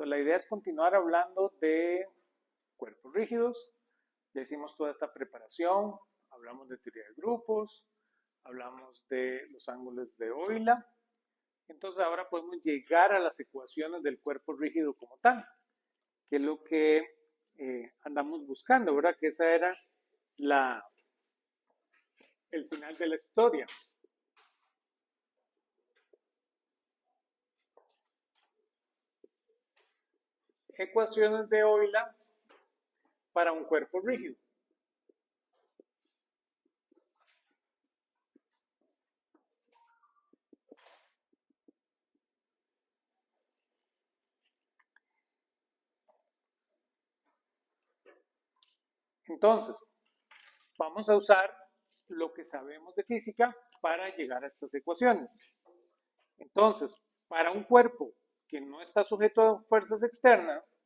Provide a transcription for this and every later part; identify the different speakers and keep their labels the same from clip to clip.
Speaker 1: Entonces, la idea es continuar hablando de cuerpos rígidos. Ya hicimos toda esta preparación, hablamos de teoría de grupos, hablamos de los ángulos de Euler. Entonces, ahora podemos llegar a las ecuaciones del cuerpo rígido como tal, que es lo que andamos buscando, ¿verdad? Que esa era el final de la historia. Ecuaciones de Euler para un cuerpo rígido. Entonces, vamos a usar lo que sabemos de física para llegar a estas ecuaciones. Entonces, para un cuerpo que no está sujeto a fuerzas externas,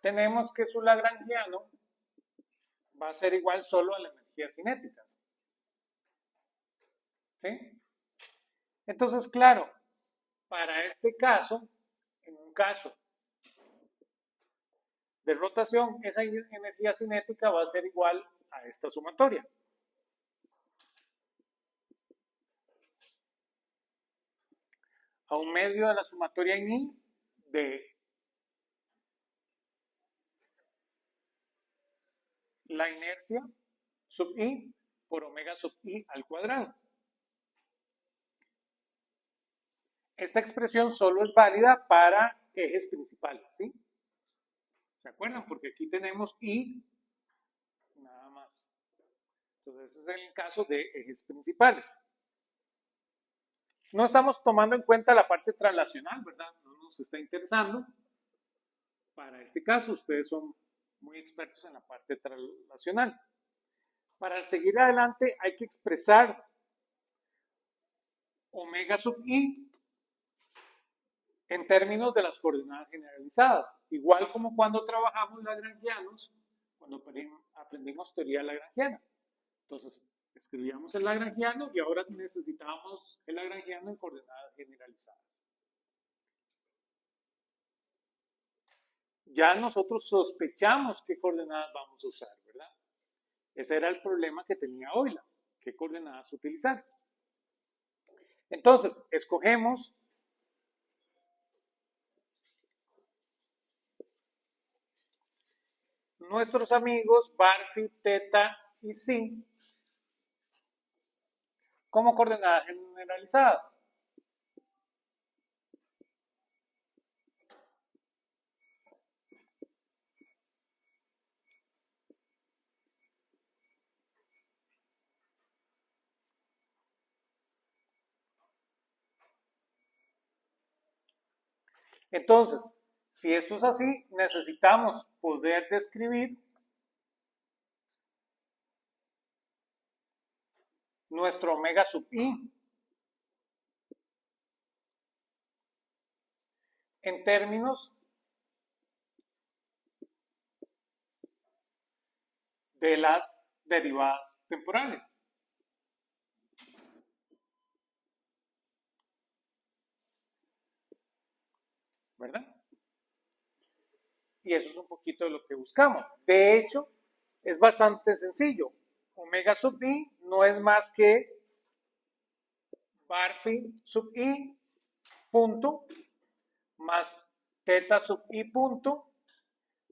Speaker 1: tenemos que su lagrangiano va a ser igual solo a la energía cinética. ¿Sí? Entonces, claro, para este caso, en un caso de rotación, esa energía cinética va a ser igual a esta sumatoria. A un medio de la sumatoria en I de la inercia sub I por omega sub I al cuadrado. Esta expresión solo es válida para ejes principales, ¿sí? ¿Se acuerdan? Porque aquí tenemos I nada más. Entonces, ese es el caso de ejes principales. No estamos tomando en cuenta la parte translacional, ¿verdad? No nos está interesando. Para este caso, ustedes son muy expertos en la parte translacional. Para seguir adelante, hay que expresar omega sub I en términos de las coordenadas generalizadas. Igual como cuando trabajamos lagrangianos, cuando aprendimos teoría lagrangiana. Entonces, escribíamos el lagrangiano y ahora necesitamos el lagrangiano en coordenadas generalizadas. Ya nosotros sospechamos qué coordenadas vamos a usar, ¿verdad? Ese era el problema que tenía Euler, qué coordenadas utilizar. Entonces, escogemos nuestros amigos Barphi, Theta y Psi como coordenadas generalizadas. Entonces, si esto es así, necesitamos poder describir nuestro omega sub I en términos de las derivadas temporales. ¿Verdad? Y eso es un poquito de lo que buscamos. De hecho, es bastante sencillo. Omega sub I no es más que Barphi sub I punto más Theta sub I punto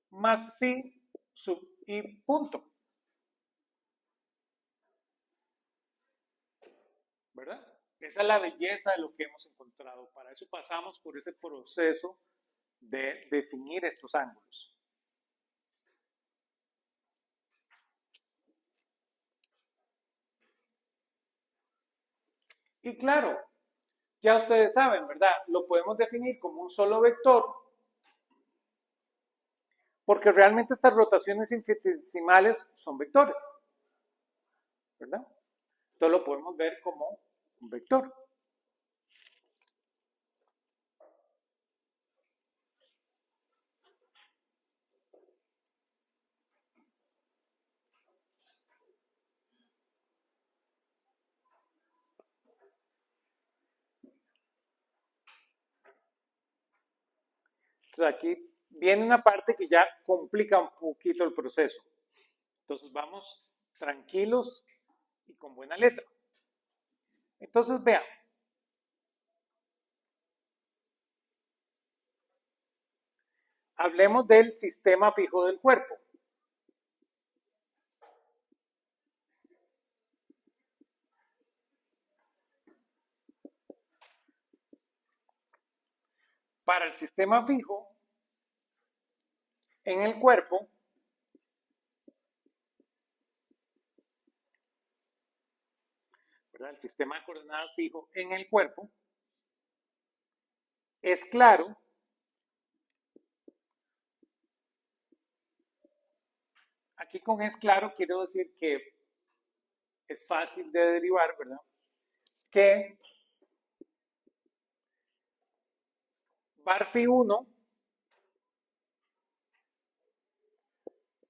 Speaker 1: más Psi sub I punto. ¿Verdad? Esa es la belleza de lo que hemos encontrado. Para eso pasamos por ese proceso de definir estos ángulos. Y claro, ya ustedes saben, ¿verdad? Lo podemos definir como un solo vector, porque realmente estas rotaciones infinitesimales son vectores, ¿verdad? Entonces lo podemos ver como un vector. Entonces aquí viene una parte que ya complica un poquito el proceso. Entonces vamos tranquilos y con buena letra. Entonces vean. Hablemos del sistema fijo del cuerpo. Para el sistema fijo, en el cuerpo, ¿verdad? El sistema de coordenadas fijo en el cuerpo, es claro aquí con es claro quiero decir que es fácil de derivar, ¿verdad? Que barfi 1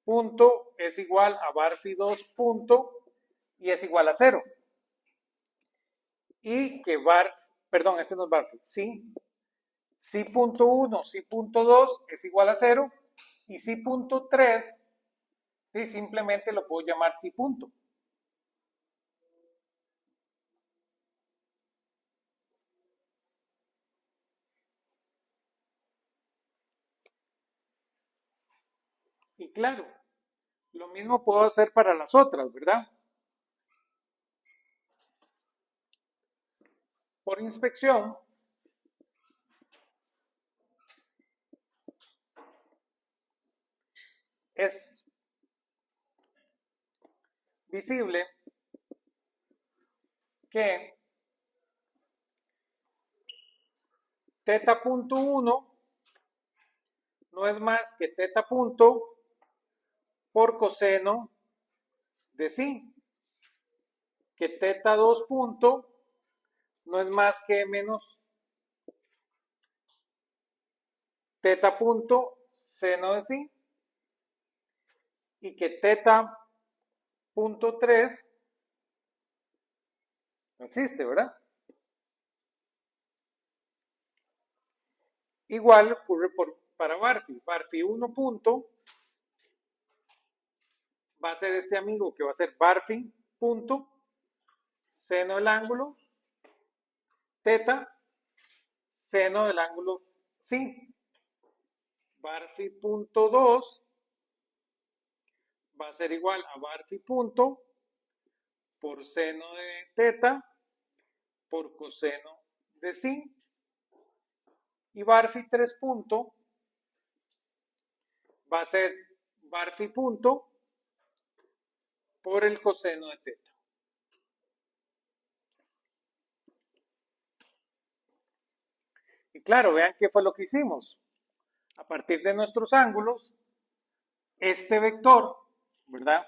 Speaker 1: punto es igual a barfi 2 punto y es igual a 0. Y que perdón, este no es barfi, si punto 1, si punto 2 es igual a 0 y si punto 3 y simplemente lo puedo llamar si punto. Y claro, lo mismo puedo hacer para las otras, ¿verdad? Por inspección, es visible que teta punto 1 no es más que teta punto por coseno de psi, que teta 2 punto no es más que menos teta punto seno de psi, y que teta punto 3 no existe, ¿verdad? Igual ocurre para barfi. Barfi 1 punto va a ser este amigo que va a ser barfi punto seno del ángulo teta seno del ángulo psi. Barfi punto 2 va a ser igual a barfi punto por seno de teta por coseno de psi. Y barfi 3 punto va a ser barfi punto por el coseno de teta. Y claro, vean qué fue lo que hicimos. A partir de nuestros ángulos, este vector, ¿verdad?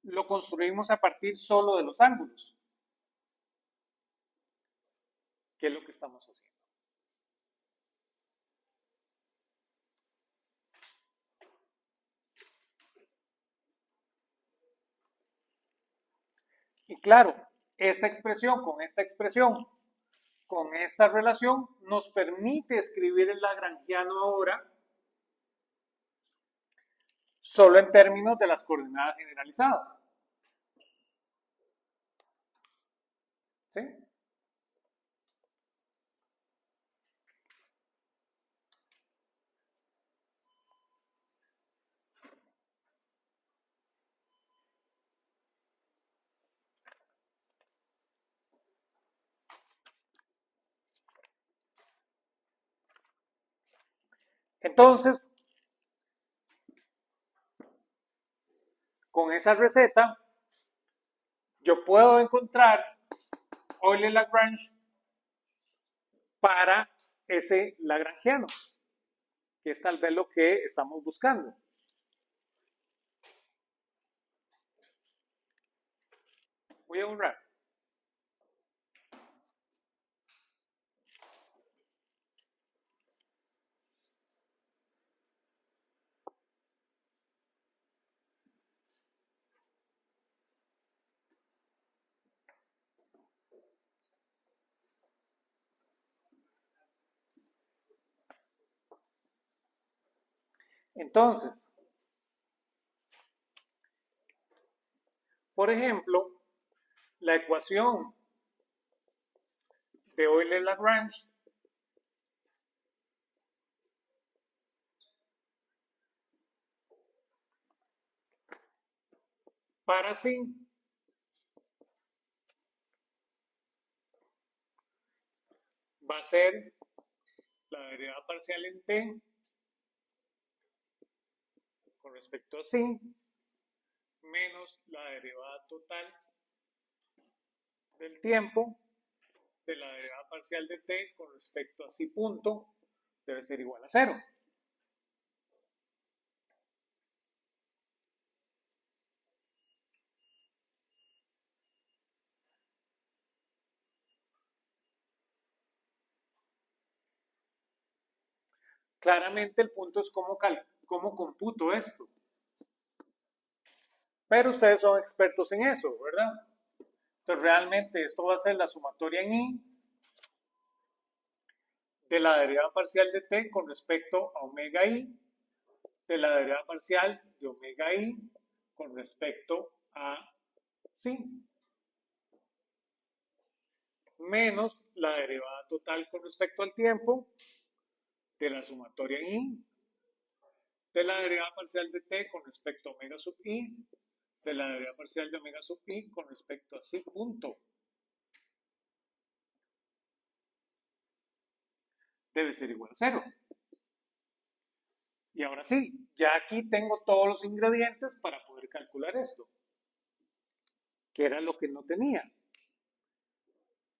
Speaker 1: Lo construimos a partir solo de los ángulos. ¿Qué es lo que estamos haciendo? Y claro, esta expresión, con esta relación, nos permite escribir el lagrangiano ahora solo en términos de las coordenadas generalizadas. ¿Sí? Entonces, con esa receta, yo puedo encontrar Euler-Lagrange para ese lagrangiano, que es tal vez lo que estamos buscando. Voy a borrar. Entonces, por ejemplo, la ecuación de Euler-Lagrange para sí va a ser la derivada parcial en t con respecto a sí menos la derivada total del tiempo de la derivada parcial de t con respecto a sí punto debe ser igual a 0. Claramente el punto es cómo computo esto. Pero ustedes son expertos en eso, ¿verdad? Entonces realmente esto va a ser la sumatoria en i de la derivada parcial de t con respecto a omega i de la derivada parcial de omega i con respecto a sí menos la derivada total con respecto al tiempo de la sumatoria en i de la derivada parcial de t con respecto a omega sub i de la derivada parcial de omega sub i con respecto a sí punto debe ser igual a 0. Y ahora sí, ya aquí tengo todos los ingredientes para poder calcular esto, que era lo que no tenía.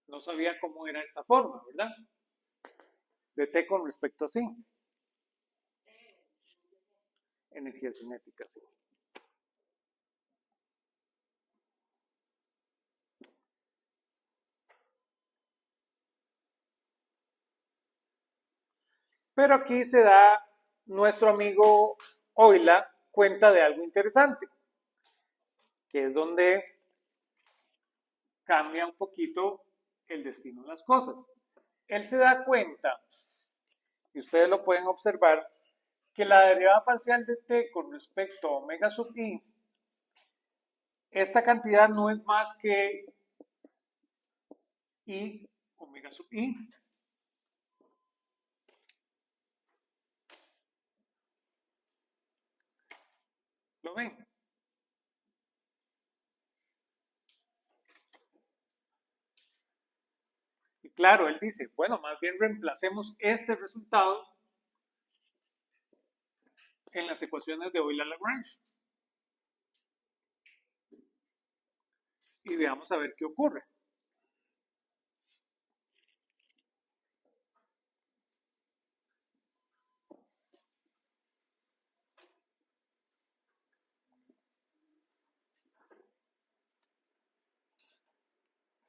Speaker 1: No sabía cómo era esta forma, ¿verdad? De t con respecto a sí. Energía cinética, sí. Pero aquí se da nuestro amigo Euler cuenta de algo interesante, que es donde cambia un poquito el destino de las cosas. Él se da cuenta, y ustedes lo pueden observar, que la derivada parcial de t con respecto a omega sub i, esta cantidad no es más que i omega sub i. ¿Lo ven? Y claro, él dice, bueno, más bien reemplacemos este resultado en las ecuaciones de Euler-Lagrange. Y veamos a ver qué ocurre.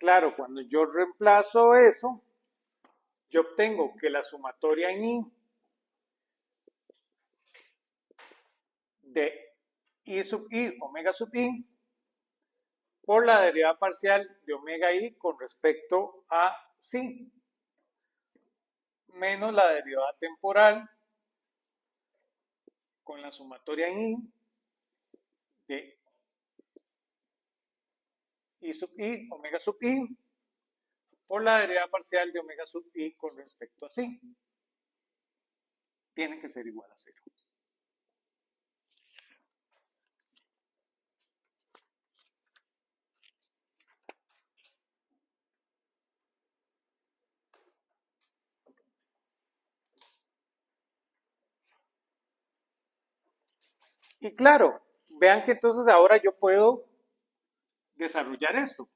Speaker 1: Claro, cuando yo reemplazo eso, yo obtengo que la sumatoria en i de i sub i omega sub i por la derivada parcial de omega i con respecto a sí menos la derivada temporal con la sumatoria en i de i sub i omega sub i por la derivada parcial de omega sub i con respecto a sí. Tiene que ser igual a 0. Y claro, vean que entonces ahora yo puedo desarrollar esto.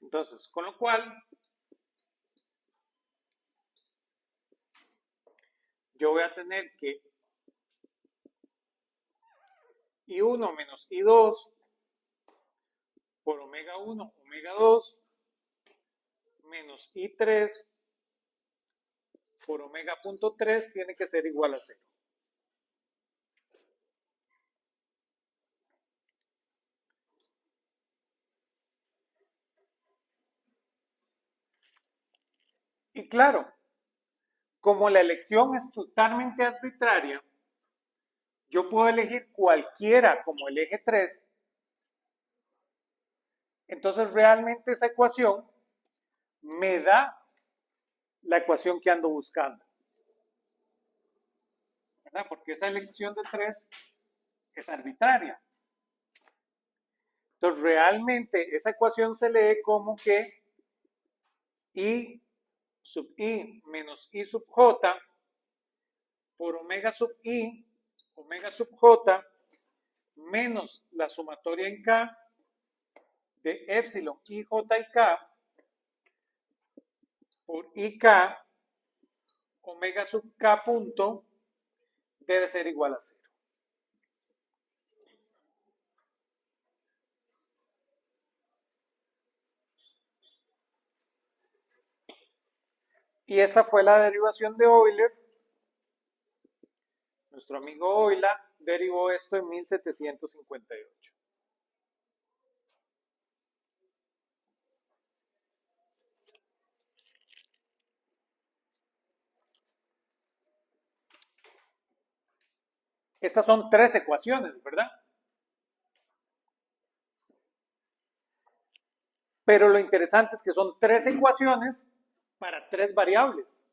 Speaker 1: Entonces, con lo cual, yo voy a tener que I1 menos I2 por omega 1, omega 2 menos I3 por omega punto 3 tiene que ser igual a 0. Y claro, como la elección es totalmente arbitraria, yo puedo elegir cualquiera como el eje 3, entonces realmente esa ecuación me da la ecuación que ando buscando, ¿verdad? Porque esa elección de 3 es arbitraria. Entonces realmente esa ecuación se lee como que I sub I menos I sub J por omega sub I, omega sub J, menos la sumatoria en K de epsilon IJ y K por IK, omega sub K punto, debe ser igual a 0. Y esta fue la derivación de Euler. Nuestro amigo Euler derivó esto en 1758. Estas son 3 ecuaciones, ¿verdad? Pero lo interesante es que son 3 ecuaciones para 3 variables.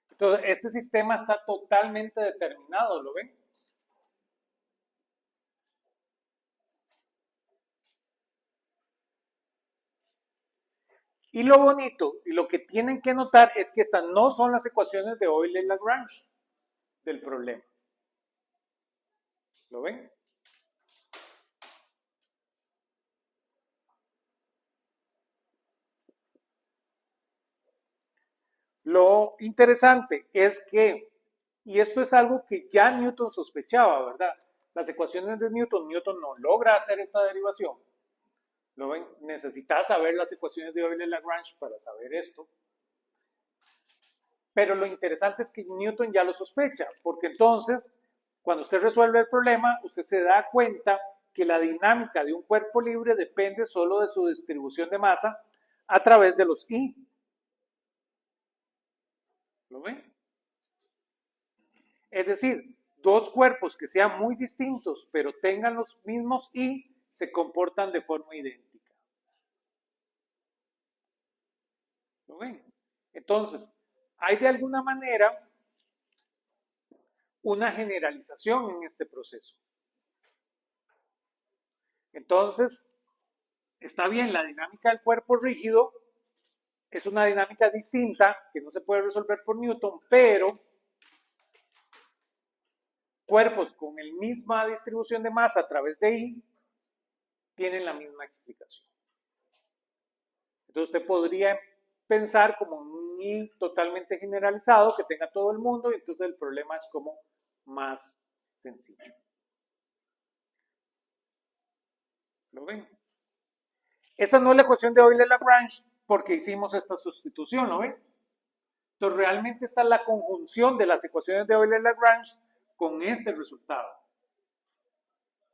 Speaker 1: Entonces, este sistema está totalmente determinado, ¿lo ven? Y lo bonito y lo que tienen que notar es que estas no son las ecuaciones de Euler-Lagrange del problema. ¿Lo ven? Lo interesante es que, y esto es algo que ya Newton sospechaba, ¿verdad? Las ecuaciones de Newton, Newton no logra hacer esta derivación. ¿Lo ven? Necesitas saber las ecuaciones de Euler-Lagrange para saber esto. Pero lo interesante es que Newton ya lo sospecha, porque entonces, cuando usted resuelve el problema, usted se da cuenta que la dinámica de un cuerpo libre depende solo de su distribución de masa a través de los I. ¿Lo ven? Es decir, dos cuerpos que sean muy distintos, pero tengan los mismos I, se comportan de forma idéntica. ¿Lo ven? Entonces, hay de alguna manera una generalización en este proceso. Entonces, está bien, la dinámica del cuerpo rígido es una dinámica distinta que no se puede resolver por Newton, pero cuerpos con la misma distribución de masa a través de I tienen la misma explicación. Entonces usted podría pensar como un I totalmente generalizado que tenga todo el mundo y entonces el problema es como más sencillo. ¿Lo ven? Esta no es la ecuación de Euler-Lagrange porque hicimos esta sustitución, ¿lo ven? Entonces realmente está la conjunción de las ecuaciones de Euler-Lagrange con este resultado.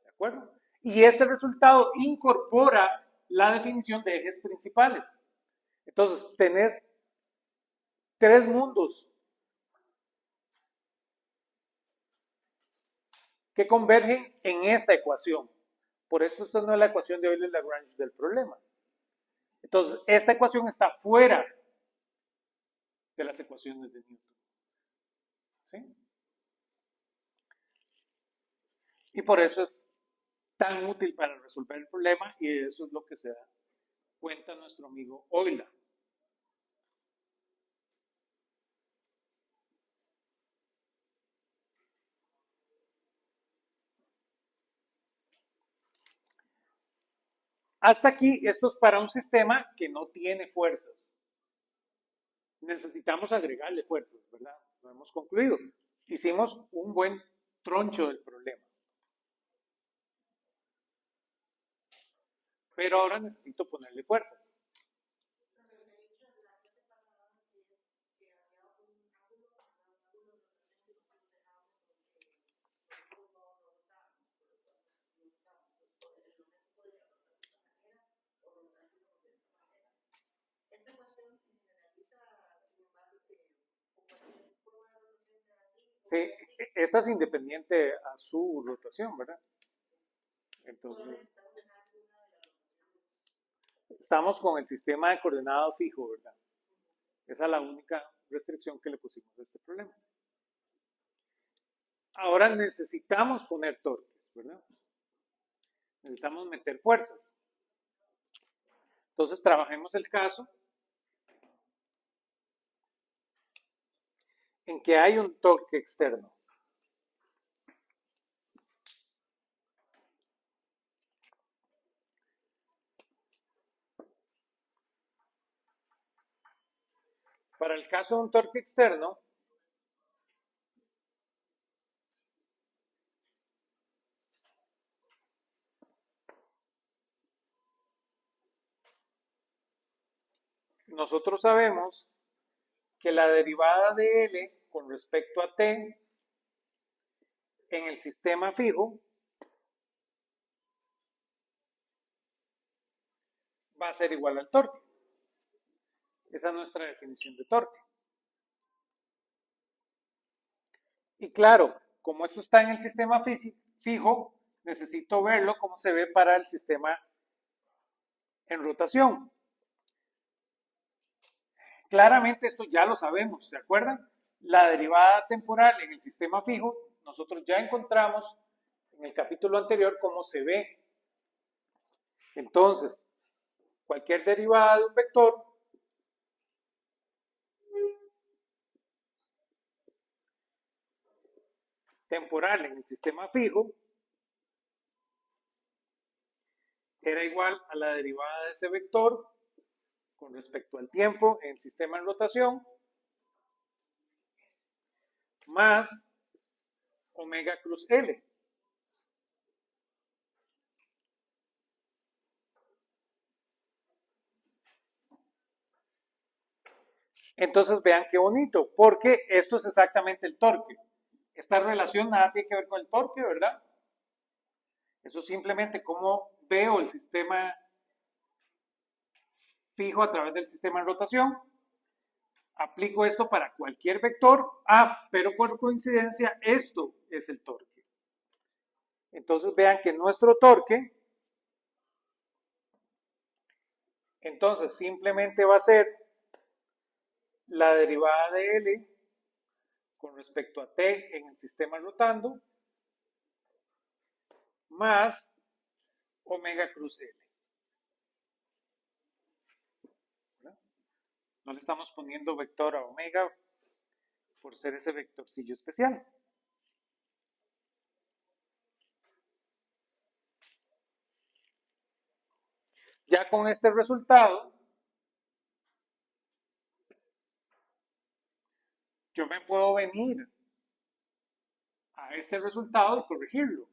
Speaker 1: ¿De acuerdo? Y este resultado incorpora la definición de ejes principales. Entonces tenés 3 mundos que convergen en esta ecuación. Por eso esta no es la ecuación de Euler-Lagrange del problema. Entonces, esta ecuación está fuera de las ecuaciones de Newton. ¿Sí? Y por eso es tan útil para resolver el problema y de eso es lo que se da cuenta nuestro amigo Euler. Hasta aquí, esto es para un sistema que no tiene fuerzas. Necesitamos agregarle fuerzas, ¿verdad? Lo hemos concluido. Hicimos un buen troncho del problema. Pero ahora necesito ponerle fuerzas. Sí, esta es independiente a su rotación, ¿verdad? Entonces, estamos con el sistema de coordenadas fijo, ¿verdad? Esa es la única restricción que le pusimos a este problema. Ahora necesitamos poner torques, ¿verdad? Necesitamos meter fuerzas. Entonces trabajemos el caso en que hay un torque externo. Para el caso de un torque externo, nosotros sabemos que la derivada de L con respecto a T en el sistema fijo va a ser igual al torque. Esa es nuestra definición de torque. Y claro, como esto está en el sistema fijo, necesito verlo cómo se ve para el sistema en rotación. Claramente esto ya lo sabemos, ¿se acuerdan? La derivada temporal en el sistema fijo, nosotros ya encontramos en el capítulo anterior cómo se ve. Entonces, cualquier derivada de un vector temporal en el sistema fijo era igual a la derivada de ese vector con respecto al tiempo en el sistema en rotación más omega cruz L. Entonces vean qué bonito, porque esto es exactamente el torque. Esta relación nada tiene que ver con el torque, ¿verdad? Eso es simplemente cómo veo el sistema fijo a través del sistema en rotación. Aplico esto para cualquier vector. Pero por coincidencia esto es el torque. Entonces vean que nuestro torque, entonces simplemente va a ser la derivada de L con respecto a T en el sistema rotando más omega cruz L. No le estamos poniendo vector a omega por ser ese vectorcillo especial. Ya con este resultado, yo me puedo venir a este resultado y corregirlo.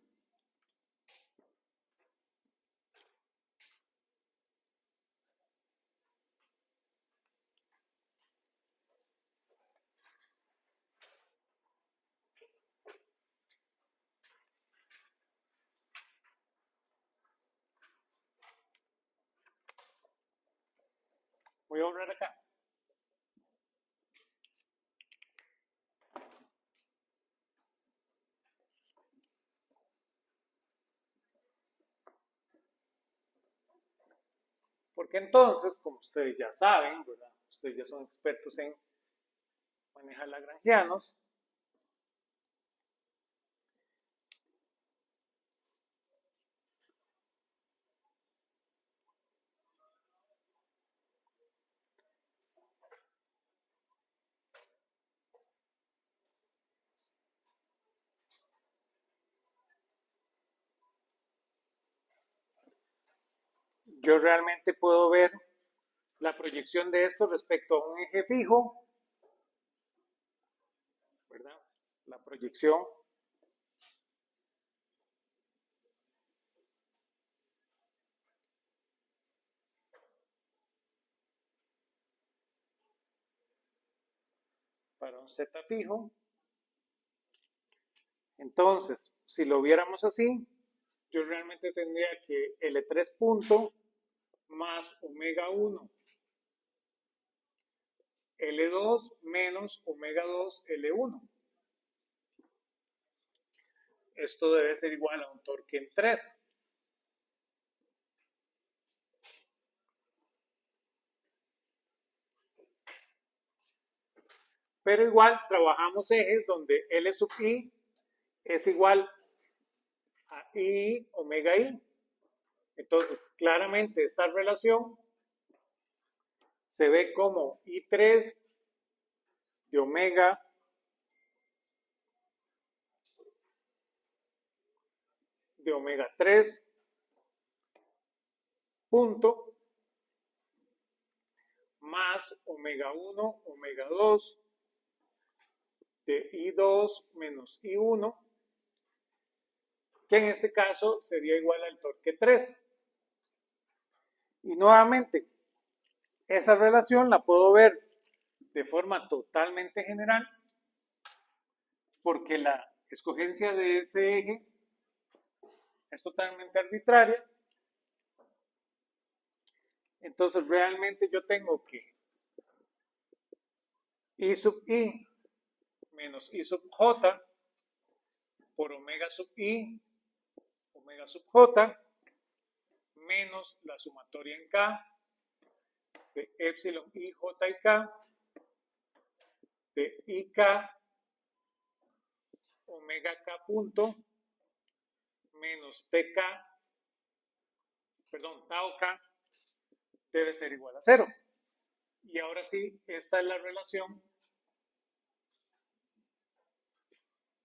Speaker 1: Voy a borrar acá. Porque entonces, como ustedes ya saben, ¿verdad? Ustedes ya son expertos en manejar lagrangianos. yo realmente puedo ver la proyección de esto respecto a un eje fijo, ¿verdad? La proyección para un z fijo. Entonces, si lo viéramos así, yo realmente tendría que L3 punto más omega 1 L2 menos omega 2 L1. Esto debe ser igual a un torque en 3. Pero igual trabajamos ejes donde L sub I es igual a I omega I. Entonces, claramente esta relación se ve como I3 de omega de omega 3 punto más omega 1 omega 2 de I2 menos I1, que en este caso sería igual al torque 3. Y nuevamente, esa relación la puedo ver de forma totalmente general, porque la escogencia de ese eje es totalmente arbitraria. Entonces realmente yo tengo que I sub I menos I sub J por omega sub I, omega sub J, menos la sumatoria en K de epsilon I, J y K, de IK omega K punto, menos TK, perdón, tau K, debe ser igual a 0. Y ahora sí, esta es la relación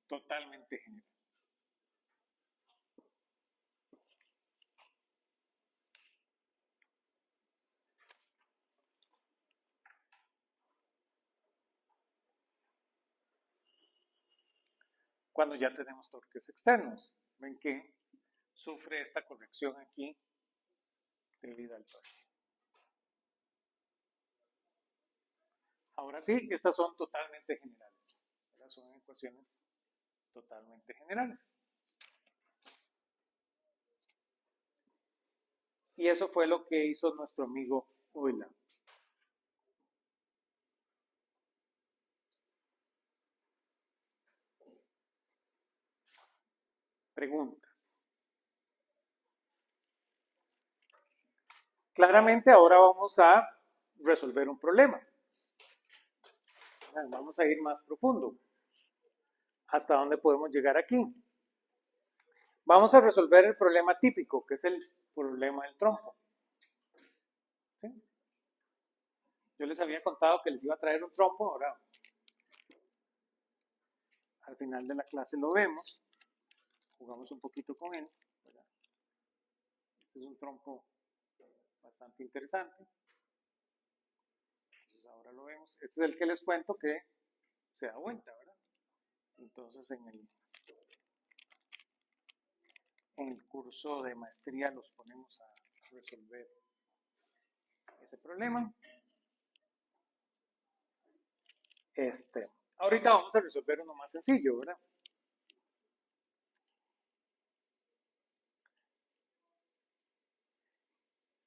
Speaker 1: totalmente general. Cuando ya tenemos torques externos, ven que sufre esta corrección aquí debido al torque. Ahora sí, estas son totalmente generales. Estas son ecuaciones totalmente generales. Y eso fue lo que hizo nuestro amigo Euler. Preguntas. Claramente ahora vamos a resolver un problema. Vamos a ir más profundo. ¿Hasta dónde podemos llegar aquí? Vamos a resolver el problema típico, que es el problema del trompo. ¿Sí? Yo les había contado que les iba a traer un trompo, ahora al final de la clase lo vemos, jugamos un poquito con él, ¿verdad? Este es un trompo bastante interesante. Entonces ahora lo vemos. Este es el que les cuento que se da vuelta, ¿verdad? Entonces en el curso de maestría los ponemos a resolver ese problema. Ahorita vamos a resolver uno más sencillo, ¿verdad?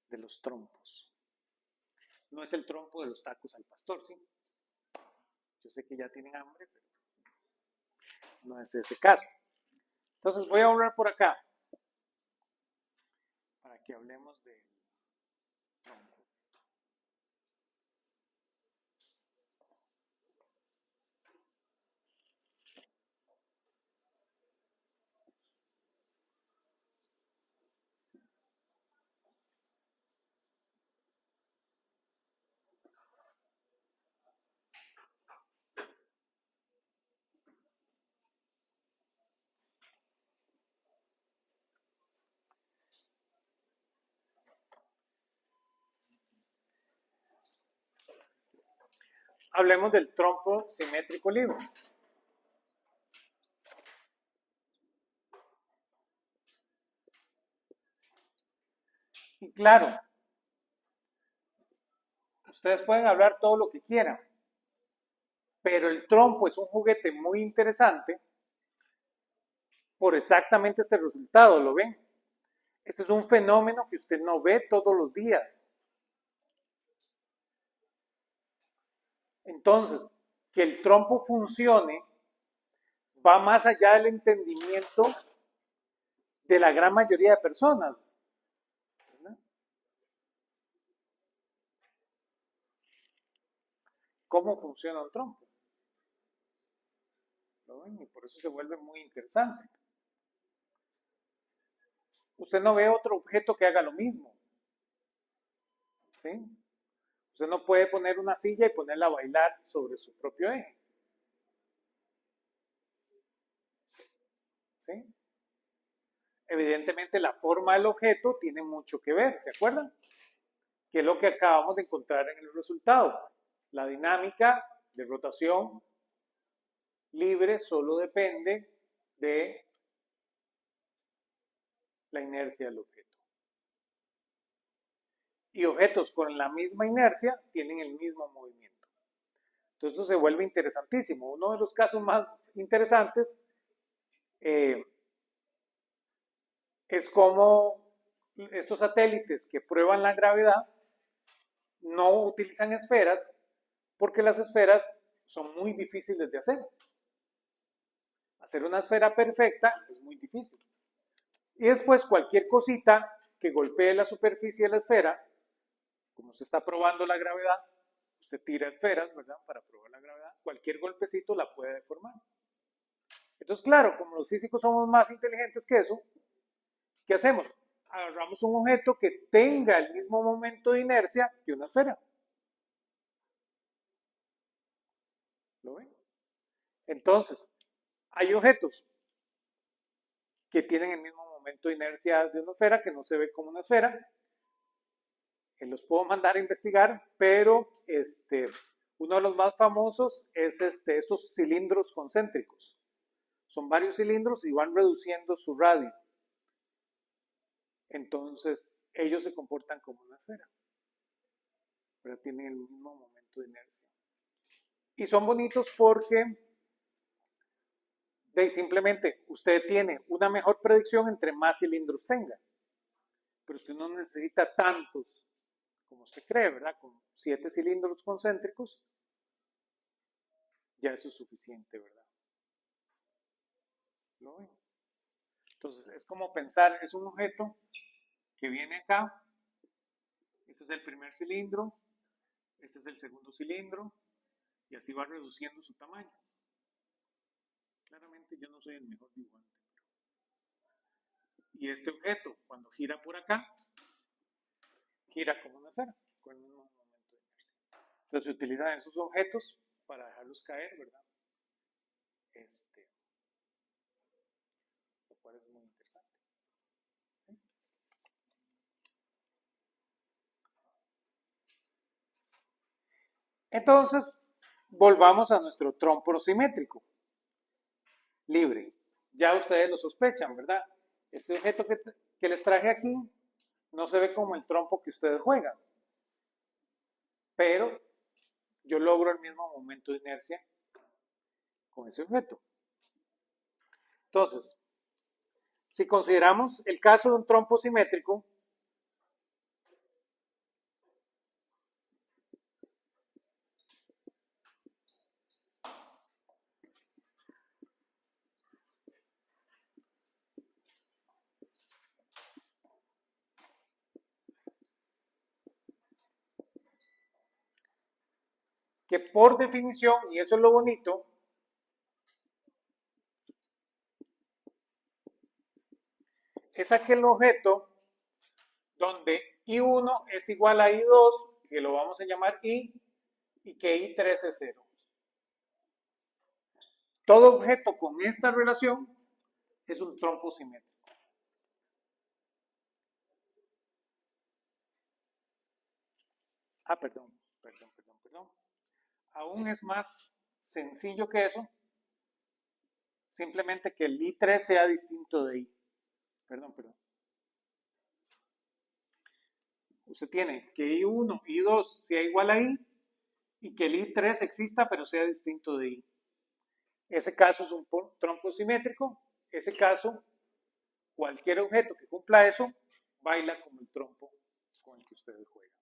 Speaker 1: De los trompos. No es el trompo de los tacos al pastor, ¿sí? Yo sé que ya tienen hambre, pero no es ese caso. Entonces voy a hablar por acá para que hablemos del trompo. hablemos del trompo simétrico libre. Y claro, ustedes pueden hablar todo lo que quieran, pero el trompo es un juguete muy interesante por exactamente este resultado, ¿lo ven? Este es un fenómeno que usted no ve todos los días. Entonces, que el trompo funcione va más allá del entendimiento de la gran mayoría de personas. ¿Verdad? ¿Cómo funciona un trompo? ¿Lo ven? Y por eso se vuelve muy interesante. Usted no ve otro objeto que haga lo mismo. ¿Sí? Usted no puede poner una silla y ponerla a bailar sobre su propio eje. ¿Sí? Evidentemente la forma del objeto tiene mucho que ver, ¿se acuerdan? Que es lo que acabamos de encontrar en el resultado. La dinámica de rotación libre solo depende de la inercia del objeto. Y objetos con la misma inercia tienen el mismo movimiento. Entonces eso se vuelve interesantísimo. Uno de los casos más interesantes es como estos satélites que prueban la gravedad no utilizan esferas porque las esferas son muy difíciles de hacer. Hacer una esfera perfecta es muy difícil. Y después cualquier cosita que golpee la superficie de la esfera, como usted está probando la gravedad, usted tira esferas, ¿verdad? Para probar la gravedad, cualquier golpecito la puede deformar. Entonces, claro, como los físicos somos más inteligentes que eso, ¿qué hacemos? Agarramos un objeto que tenga el mismo momento de inercia que una esfera. ¿Lo ven? Entonces, hay objetos que tienen el mismo momento de inercia de una esfera, que no se ve como una esfera, que los puedo mandar a investigar, pero uno de los más famosos es estos cilindros concéntricos. Son varios cilindros y van reduciendo su radio. Entonces, ellos se comportan como una esfera, pero tienen el mismo momento de inercia. Y son bonitos porque simplemente usted tiene una mejor predicción entre más cilindros tenga, pero usted no necesita tantos como usted cree, ¿verdad? Con 7 cilindros concéntricos, ya eso es suficiente, ¿verdad? ¿Lo ven? Entonces, es como pensar, es un objeto que viene acá, este es el primer cilindro, este es el segundo cilindro, y así va reduciendo su tamaño. Claramente yo no soy el mejor dibujante. Y este objeto, cuando gira por acá, gira como una esfera, con el mismo momento de inercia. Entonces se utilizan esos objetos para dejarlos caer, ¿verdad? Lo cual es muy interesante. ¿Sí? Entonces, volvamos a nuestro trompo simétrico, libre. Ya ustedes lo sospechan, ¿verdad? Este objeto que les traje aquí no se ve como el trompo que ustedes juegan, pero yo logro el mismo momento de inercia con ese objeto. Entonces, si consideramos el caso de un trompo simétrico, que por definición, y eso es lo bonito, es aquel objeto donde I1 es igual a I2, que lo vamos a llamar I, y que I3 es 0. Todo objeto con esta relación es un trompo simétrico. Perdón. aún es más sencillo que eso, simplemente que el I3 sea distinto de I. Perdón. Usted tiene que I1, I2 sea igual a I y que el I3 exista pero sea distinto de I. Ese caso es un trompo simétrico. Ese caso, cualquier objeto que cumpla eso, baila como el trompo con el que ustedes juegan.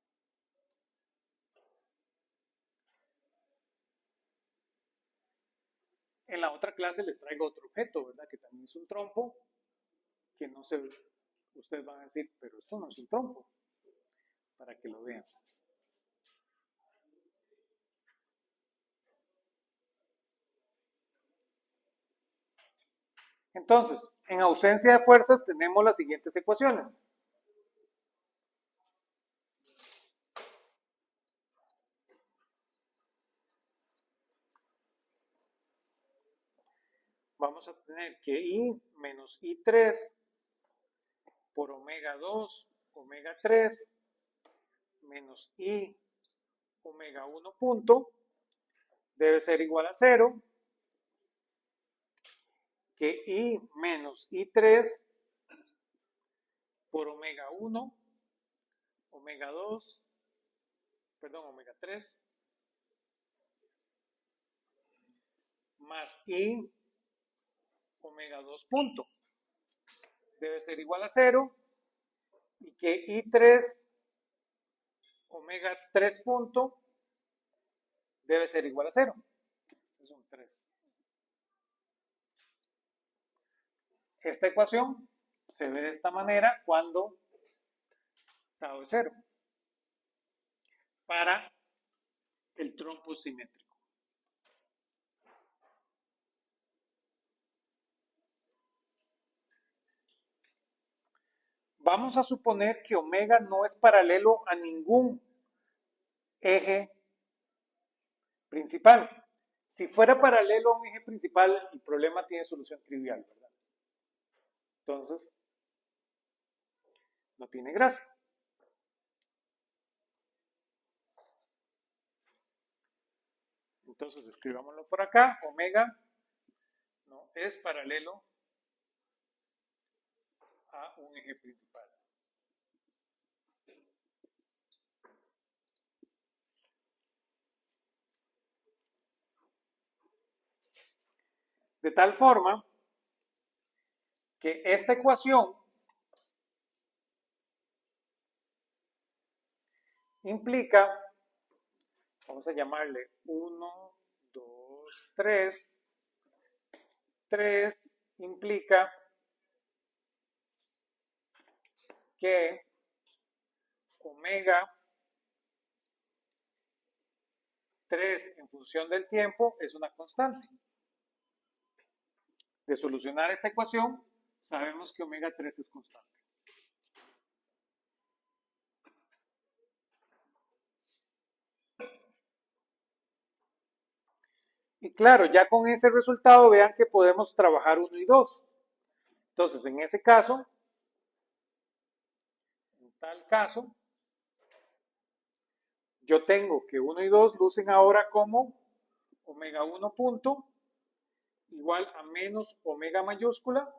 Speaker 1: En la otra clase les traigo otro objeto, ¿verdad? Que también es un trompo, que no se... Ustedes van a decir, pero esto no es un trompo, para que lo vean. Entonces, en ausencia de fuerzas tenemos las siguientes ecuaciones. Vamos a tener que I menos I3 por omega 2, omega 3, menos I, omega 1 punto, debe ser igual a 0, que I menos I3 por omega 1, omega 2, perdón, omega 3, más I, omega 2 punto, debe ser igual a 0, y que I3, omega 3 punto, debe ser igual a 0. Este es un 3. Esta ecuación se ve de esta manera cuando tau es 0 para el trompo simétrico. Vamos a suponer que omega no es paralelo a ningún eje principal. Si fuera paralelo a un eje principal, el problema tiene solución trivial, ¿verdad? Entonces, no tiene gracia. Entonces, escribámoslo por acá. Omega no es paralelo a un eje principal. De tal forma que esta ecuación implica, vamos a llamarle 1, 2, 3, 3 implica que omega 3 en función del tiempo es una constante. De solucionar esta ecuación, sabemos que omega 3 es constante. Y claro, ya con ese resultado vean que podemos trabajar 1 y 2. Entonces, en ese caso, en tal caso, yo tengo que 1 y 2 lucen ahora como omega 1 punto igual a menos omega mayúscula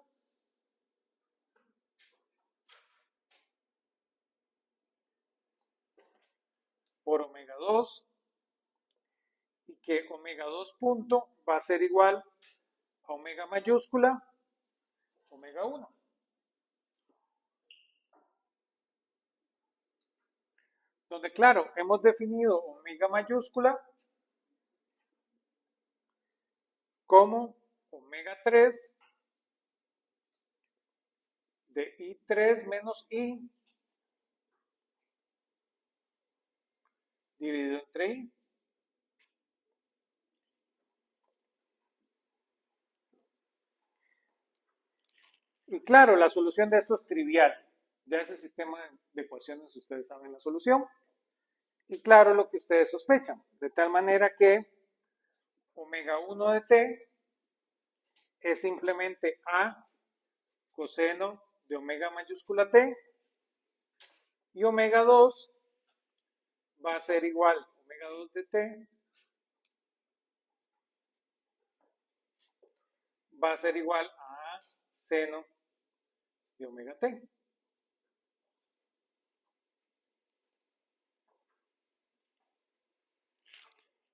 Speaker 1: por omega 2 y que omega 2 punto va a ser igual a omega mayúscula omega 1. Donde claro, hemos definido omega mayúscula como omega 3 de I3 menos I dividido entre I. Y claro, la solución de esto es trivial. Ya ese sistema de ecuaciones ustedes saben la solución. Y claro, lo que ustedes sospechan. De tal manera que omega 1 de t es simplemente A coseno de omega mayúscula t. Y omega 2 va a ser igual a omega 2 de t va a ser igual a seno de omega t.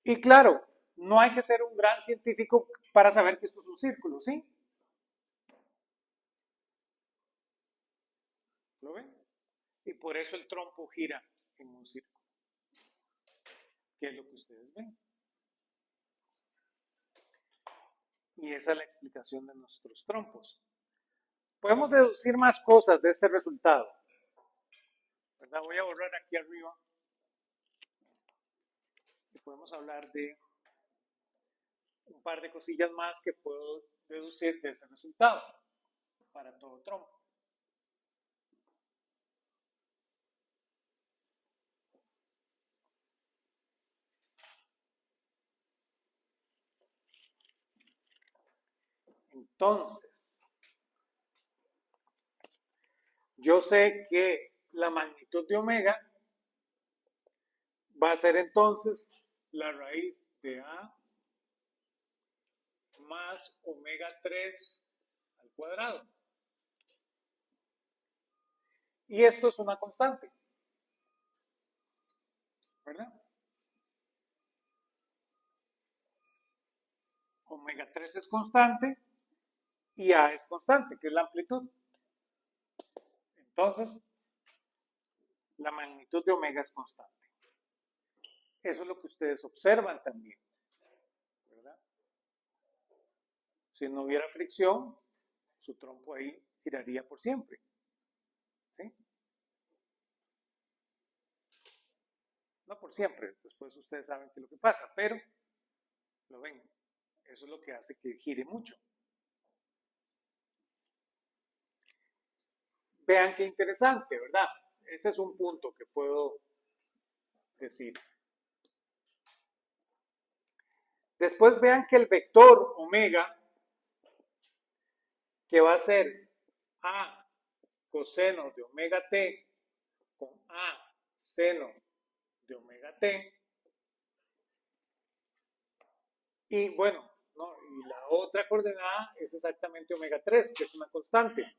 Speaker 1: Y claro, no hay que ser un gran científico para saber que esto es un círculo, ¿sí? ¿Lo ven? Y por eso el trompo gira en un círculo, que es lo que ustedes ven. Y esa es la explicación de nuestros trompos. Podemos deducir más cosas de este resultado, ¿verdad? Voy a borrar aquí arriba y podemos hablar de un par de cosillas más que puedo deducir de ese resultado para todo trompo. Entonces, yo sé que la magnitud de omega va a ser entonces la raíz de A más omega 3 al cuadrado. Y esto es una constante, ¿verdad? Omega 3 es constante y A es constante, que es la amplitud. Entonces, la magnitud de omega es constante. Eso es lo que ustedes observan también, ¿verdad? Si no hubiera fricción, su trompo ahí giraría por siempre, ¿sí? No por siempre, después ustedes saben qué es lo que pasa, pero lo ven, eso es lo que hace que gire mucho. Vean qué interesante, ¿verdad? Ese es un punto que puedo decir. Después vean que el vector omega, que va a ser A coseno de omega t con A seno de omega t, y bueno, ¿no? Y la otra coordenada es exactamente omega 3, que es una constante.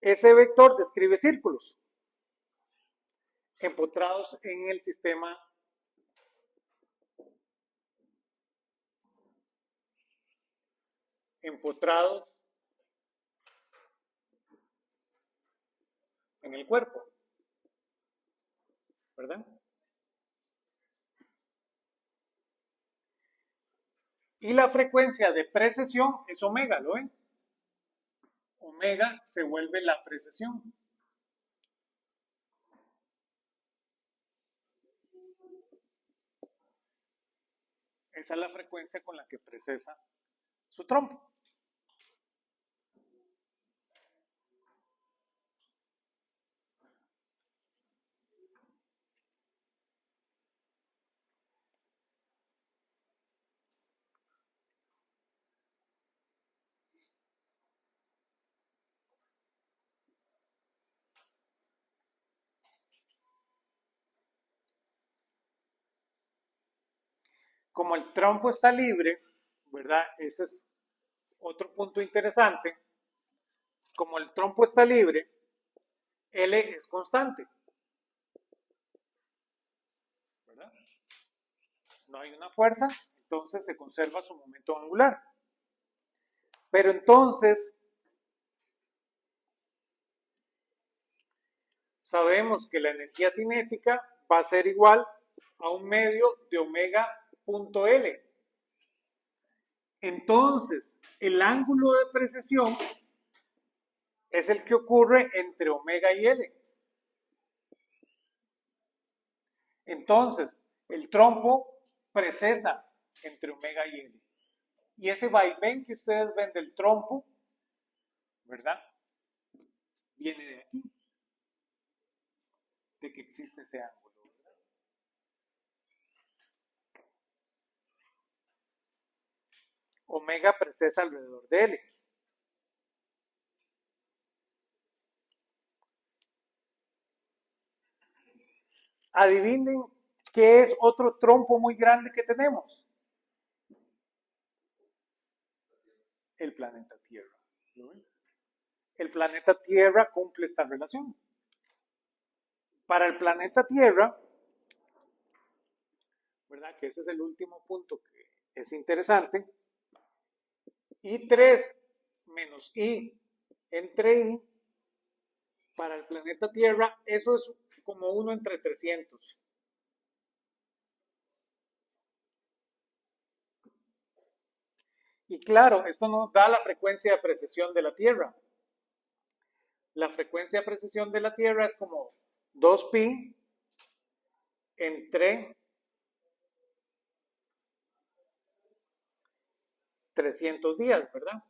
Speaker 1: Ese vector describe círculos empotrados en el sistema empotrados en el cuerpo, ¿verdad? Y la frecuencia de precesión es omega, ¿lo ven? Omega se vuelve la precesión. Esa es la frecuencia con la que precesa su trompo. Como el trompo está libre, ¿verdad? Ese es otro punto interesante. Como el trompo está libre, L es constante, ¿verdad? No hay una fuerza, entonces se conserva su momento angular. Pero entonces, sabemos que la energía cinética va a ser igual a un medio de omega punto L. Entonces, el ángulo de precesión es el que ocurre entre omega y L. Entonces, el trompo precesa entre omega y L. Y ese vaivén que ustedes ven del trompo, ¿verdad? Viene de aquí, de que existe ese ángulo, ¿verdad? Omega precesa alrededor de L. Adivinen qué es otro trompo muy grande que tenemos. el planeta Tierra. ¿Lo ven? El planeta Tierra cumple esta relación. Para el planeta Tierra, ¿verdad? Que ese es el último punto que es interesante. I3 menos I entre I, para el planeta Tierra, eso es como 1 entre 300. Y claro, esto nos da la frecuencia de precesión de la Tierra. La frecuencia de precesión de la Tierra es como 2pi entre 300 días, ¿verdad?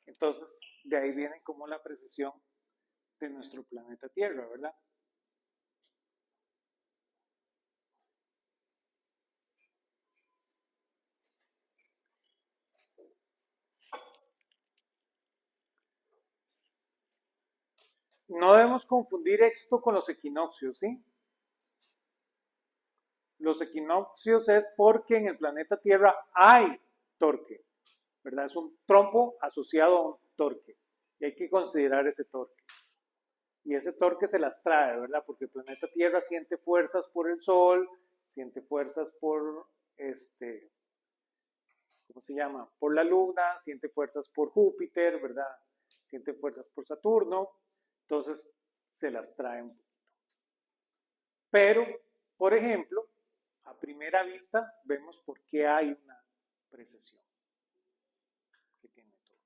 Speaker 1: Entonces, de ahí viene como la precesión de nuestro planeta Tierra, ¿verdad? No debemos confundir esto con los equinoccios, ¿sí? Los equinoccios es porque en el planeta Tierra hay torque, ¿verdad? Es un trompo asociado a un torque y hay que considerar ese torque. Y ese torque se las trae, ¿verdad? Porque el planeta Tierra siente fuerzas por el Sol, siente fuerzas por, ¿cómo se llama? Por la Luna, siente fuerzas por Júpiter, ¿verdad? Siente fuerzas por Saturno, entonces se las trae un poquito. Pero, por ejemplo, a primera vista vemos por qué hay una precesión que tiene todo.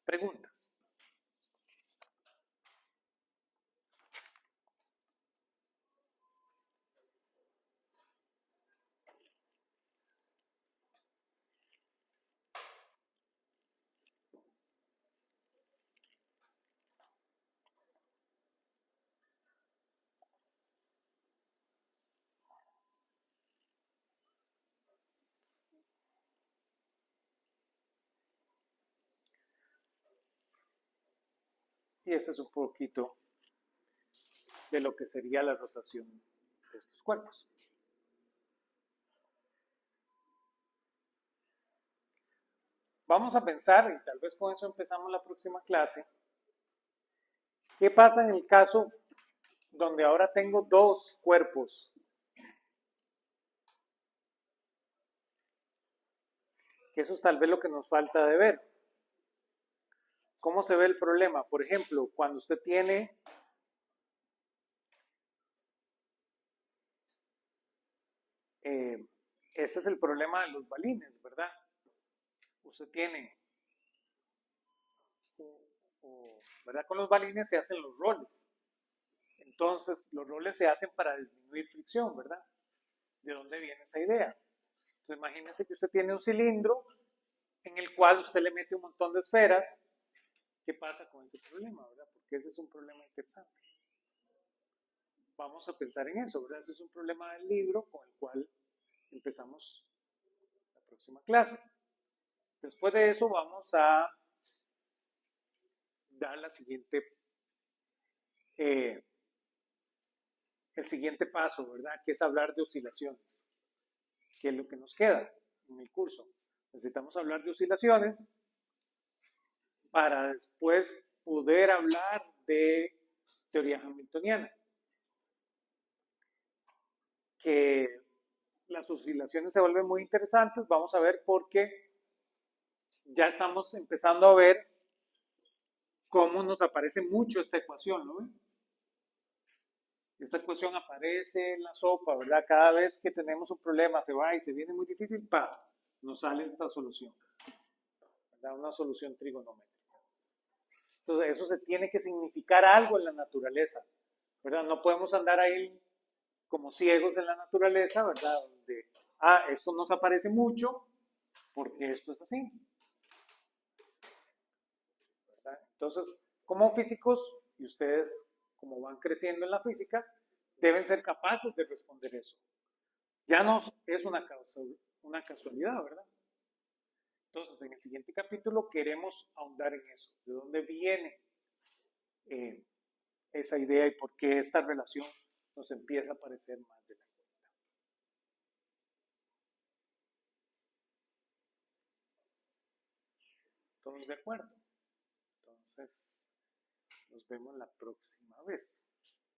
Speaker 1: Preguntas. Y ese es un poquito de lo que sería la rotación de estos cuerpos. Vamos a pensar, y tal vez con eso empezamos la próxima clase, ¿qué pasa en el caso donde ahora tengo dos cuerpos? Que eso es tal vez lo que nos falta de ver. ¿Cómo se ve el problema? Por ejemplo, cuando usted tiene este es el problema de los balines, ¿verdad? Usted tiene, ¿verdad? Con los balines se hacen los roles. Entonces, los roles se hacen para disminuir fricción, ¿verdad? ¿De dónde viene esa idea? Entonces, imagínense que usted tiene un cilindro en el cual usted le mete un montón de esferas. ¿Qué pasa con ese problema, verdad? Porque ese es un problema interesante. Vamos a pensar en eso, ¿verdad? Ese es un problema del libro con el cual empezamos la próxima clase. Después de eso vamos a dar la siguiente, el siguiente paso, ¿verdad? Que es hablar de oscilaciones, que es lo que nos queda en el curso. Necesitamos hablar de oscilaciones para después poder hablar de teoría hamiltoniana. Que las oscilaciones se vuelven muy interesantes, vamos a ver por qué ya estamos empezando a ver cómo nos aparece mucho esta ecuación, ¿no? Esta ecuación aparece en la sopa, ¿verdad? Cada vez que tenemos un problema, se va y se viene muy difícil, ¡pam!, nos sale esta solución, ¿verdad? Una solución trigonométrica. Entonces, eso se tiene que significar algo en la naturaleza, ¿verdad? No podemos andar ahí como ciegos en la naturaleza, ¿verdad? Donde, esto nos aparece mucho porque esto es así, ¿verdad? Entonces, como físicos, y ustedes como van creciendo en la física, deben ser capaces de responder eso. Ya no es una casualidad, ¿verdad? Entonces, en el siguiente capítulo queremos ahondar en eso, de dónde viene esa idea y por qué esta relación nos empieza a parecer más de la cuenta. ¿Todos de acuerdo? Entonces, nos vemos la próxima vez.